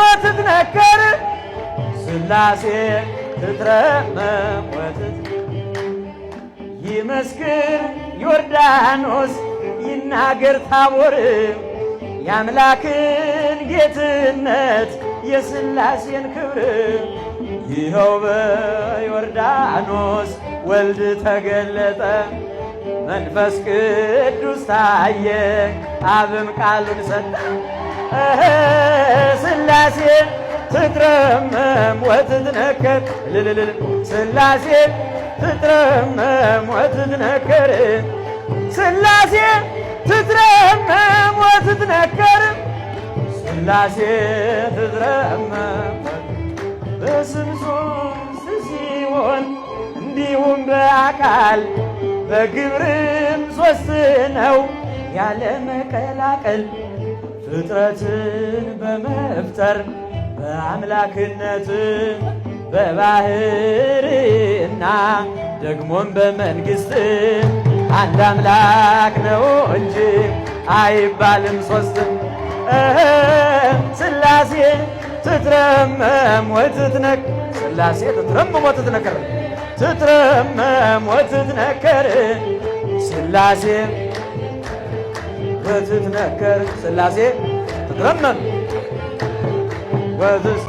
ወትትነከር ሥላሴ ትትረመም ይመስክር ዮርዳኖስ ይናገር ታቦር የአምላክን ጌትነት የሥላሴን ክብር ይኸው በዮርዳኖስ ወልድ ተገለጠ መንፈስ ቅዱስ ታየ አብም ቃሉን ሰጠ ሥላሴ ትትረመም ወትትነከር ሥላሴ ትትረመም ወትትነከር ሥላሴ ትትረመም ወትትነከር ሥላሴ ትትረመም በስም ሦስት ሲሆን እንዲሁም በአካል በግብርም ሦስት ነው ያለ መቀላቀል ፍጥረትን በመፍጠር በአምላክነት በባህርና ደግሞም በመንግሥት አንድ አምላክ ነው እንጂ አይባልም ሦስትም ሥላሴ ትትረመም ወትትነከር ሥላሴ ትትረመም ወትትነከር ትትረመም ወትትነከር ሥላሴ ወትትነከር ሥላሴ ትትረመም